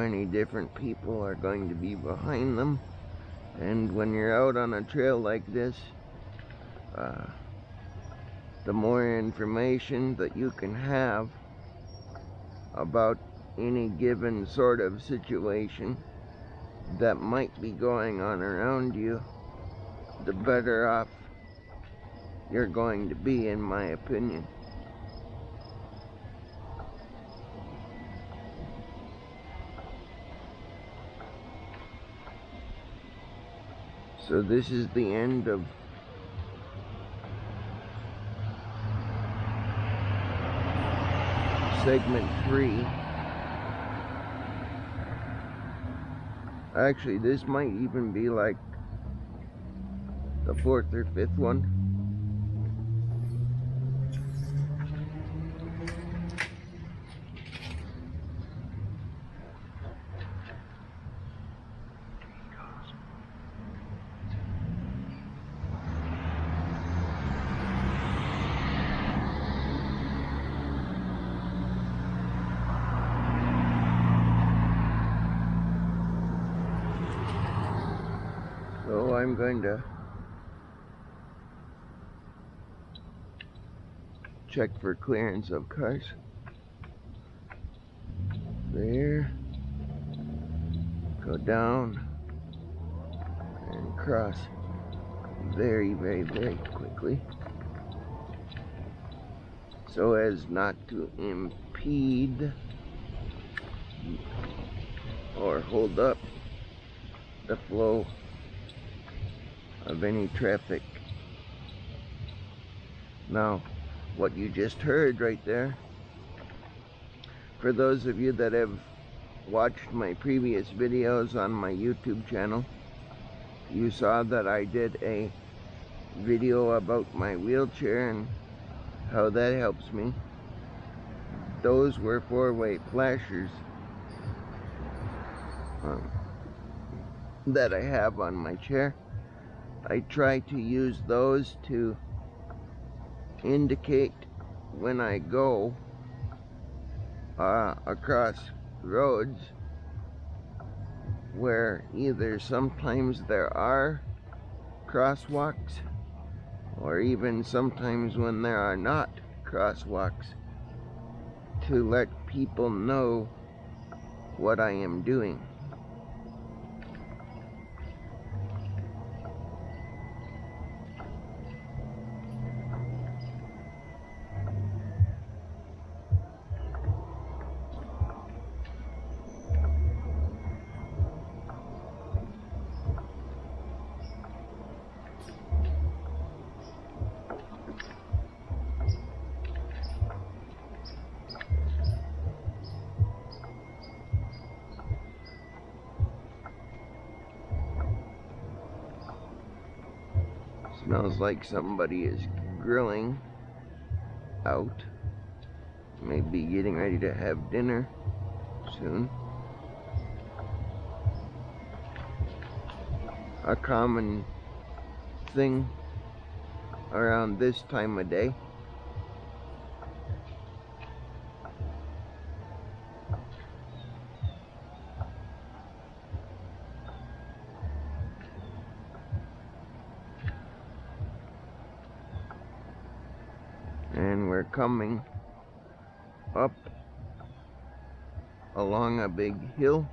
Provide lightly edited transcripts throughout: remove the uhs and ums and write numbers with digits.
many different people are going to be behind them. And when you're out on a trail like this, the more information that you can have about any given sort of situation that might be going on around you, the better off you're going to be, in my opinion. So this is the end of segment 3. Actually, this might even be like the 4th or 5th one. So I'm going to check for clearance of cars. There. Go down and cross very, very, very quickly, so as not to impede or hold up the flow of any traffic. Now, what you just heard right there, for those of you that have watched my previous videos on my YouTube channel, you saw that I did a video about my wheelchair and how that helps me. Those were 4-way flashers that I have on my chair. I try to use those to indicate when I go across roads where either sometimes there are crosswalks, or even sometimes when there are not crosswalks, to let people know what I am doing. Smells like somebody is grilling out. Maybe getting ready to have dinner soon. A common thing around this time of day. And we're coming up along a big hill.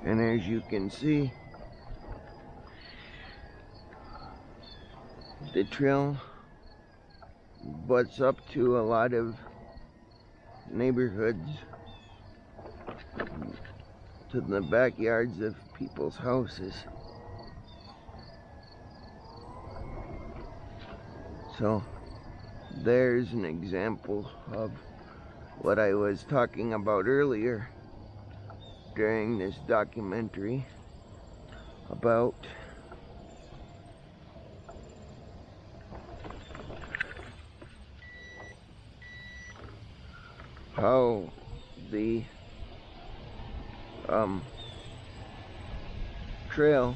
And as you can see, the trail butts up to a lot of neighborhoods, to the backyards of people's houses. So there's an example of what I was talking about earlier during this documentary about how the trail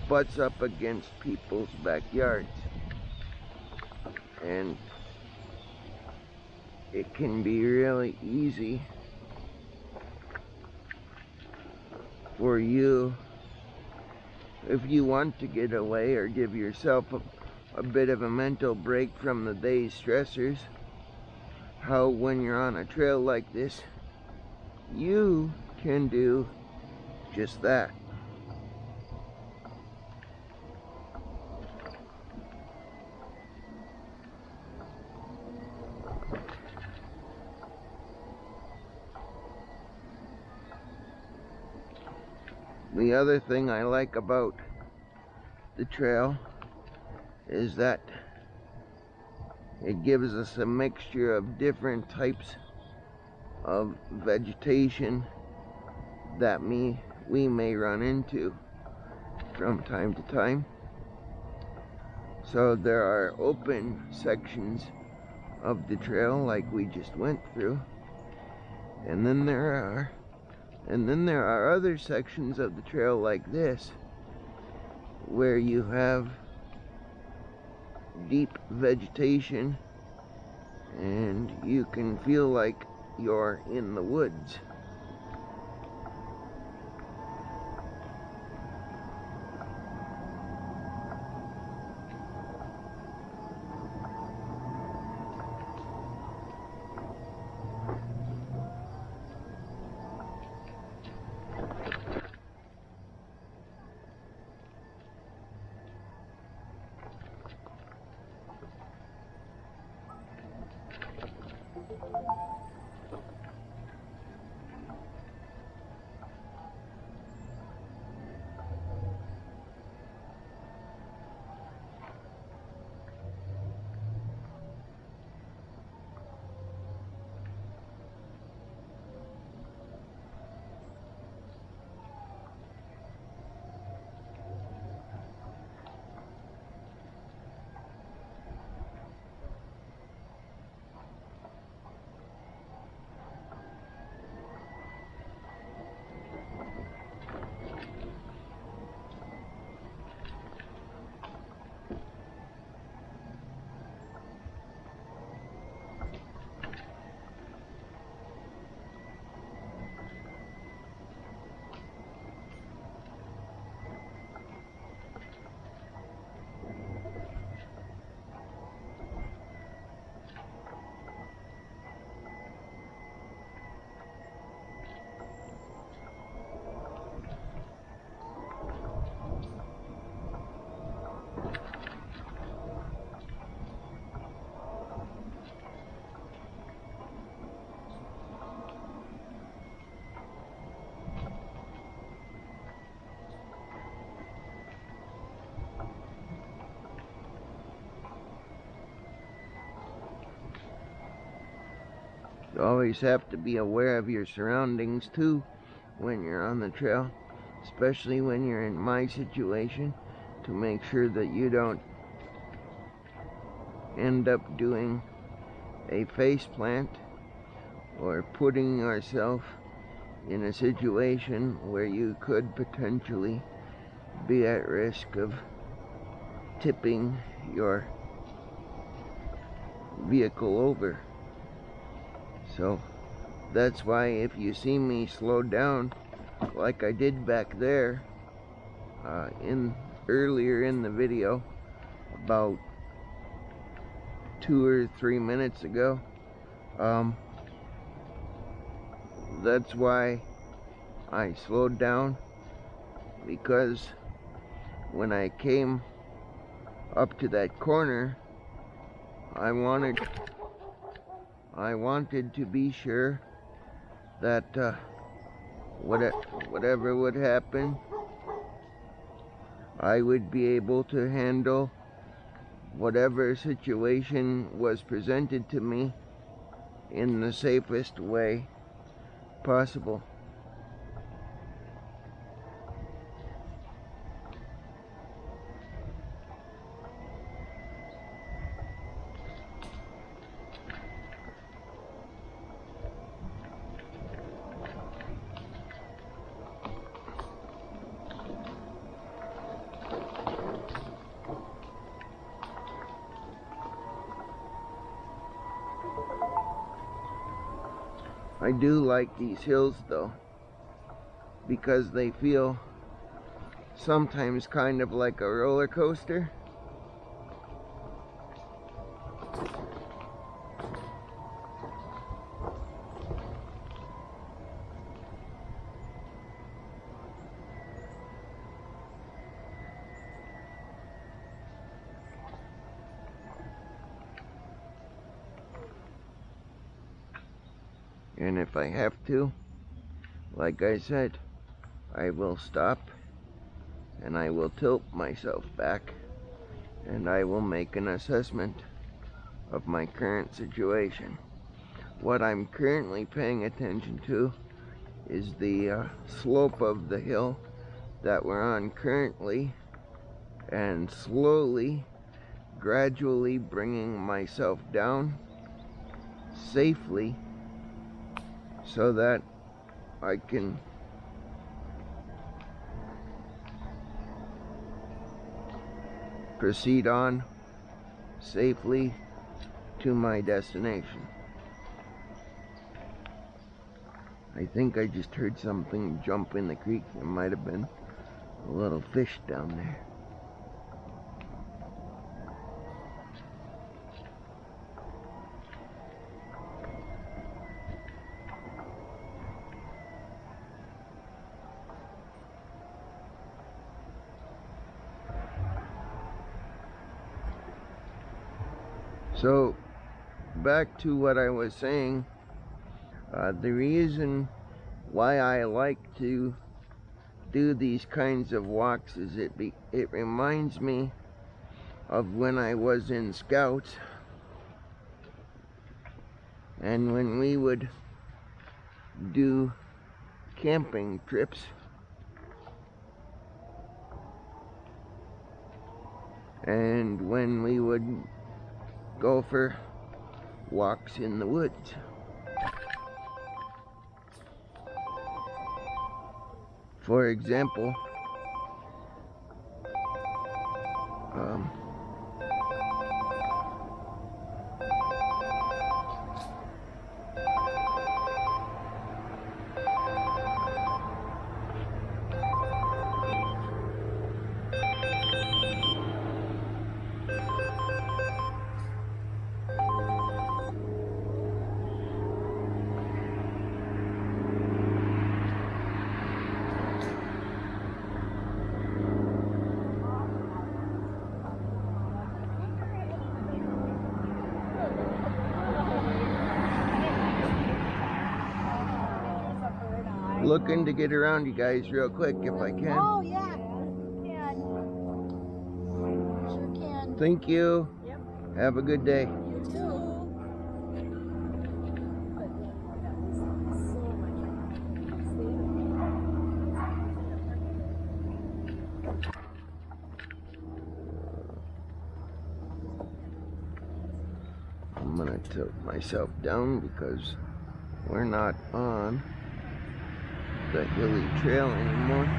butts up against people's backyards, and it can be really easy for you, if you want to get away or give yourself a bit of a mental break from the day's stressors, how when you're on a trail like this, you can do just that. The other thing I like about the trail is that it gives us a mixture of different types of vegetation that we may run into from time to time. So there are open sections of the trail like we just went through, and then there are other sections of the trail like this where you have deep vegetation and you can feel like you're in the woods. You always have to be aware of your surroundings too when you're on the trail, especially when you're in my situation, to make sure that you don't end up doing a face plant or putting yourself in a situation where you could potentially be at risk of tipping your vehicle over. So that's why if you see me slow down like I did back there earlier in the video about 2 or 3 minutes ago, that's why I slowed down, because when I came up to that corner, I wanted to be sure that whatever would happen, I would be able to handle whatever situation was presented to me in the safest way possible. I do like these hills though, because they feel sometimes kind of like a roller coaster. And if I have to, like I said, I will stop and I will tilt myself back and I will make an assessment of my current situation. What I'm currently paying attention to is the slope of the hill that we're on currently, and slowly, gradually bringing myself down safely so that I can proceed on safely to my destination. I think I just heard something jump in the creek. There might have been a little fish down there. So, back to what I was saying, the reason why I like to do these kinds of walks is it reminds me of when I was in Scouts, and when we would do camping trips, and when we would go for walks in the woods. For example, looking to get around you guys real quick if I can. Oh, yeah. Can. Sure can. Thank you. Yep. Have a good day. You too. I'm gonna tilt myself down because we're not on the hilly trail anymore.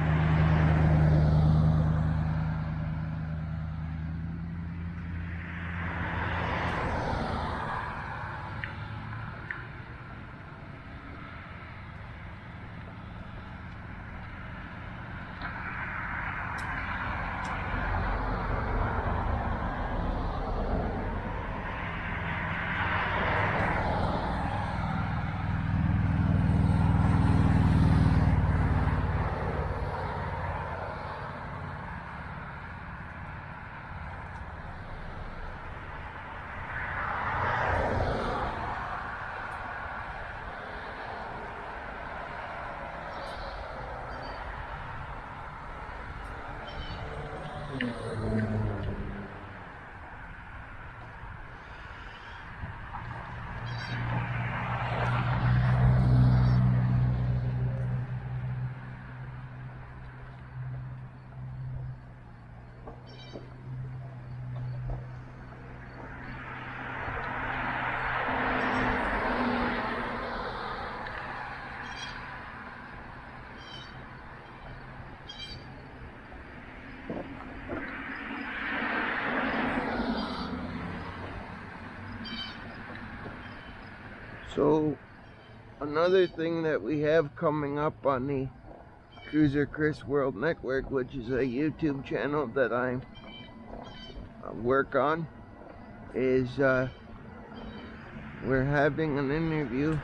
So another thing that we have coming up on the Cruiser Chris World Network, which is a YouTube channel that I work on, is we're having an interview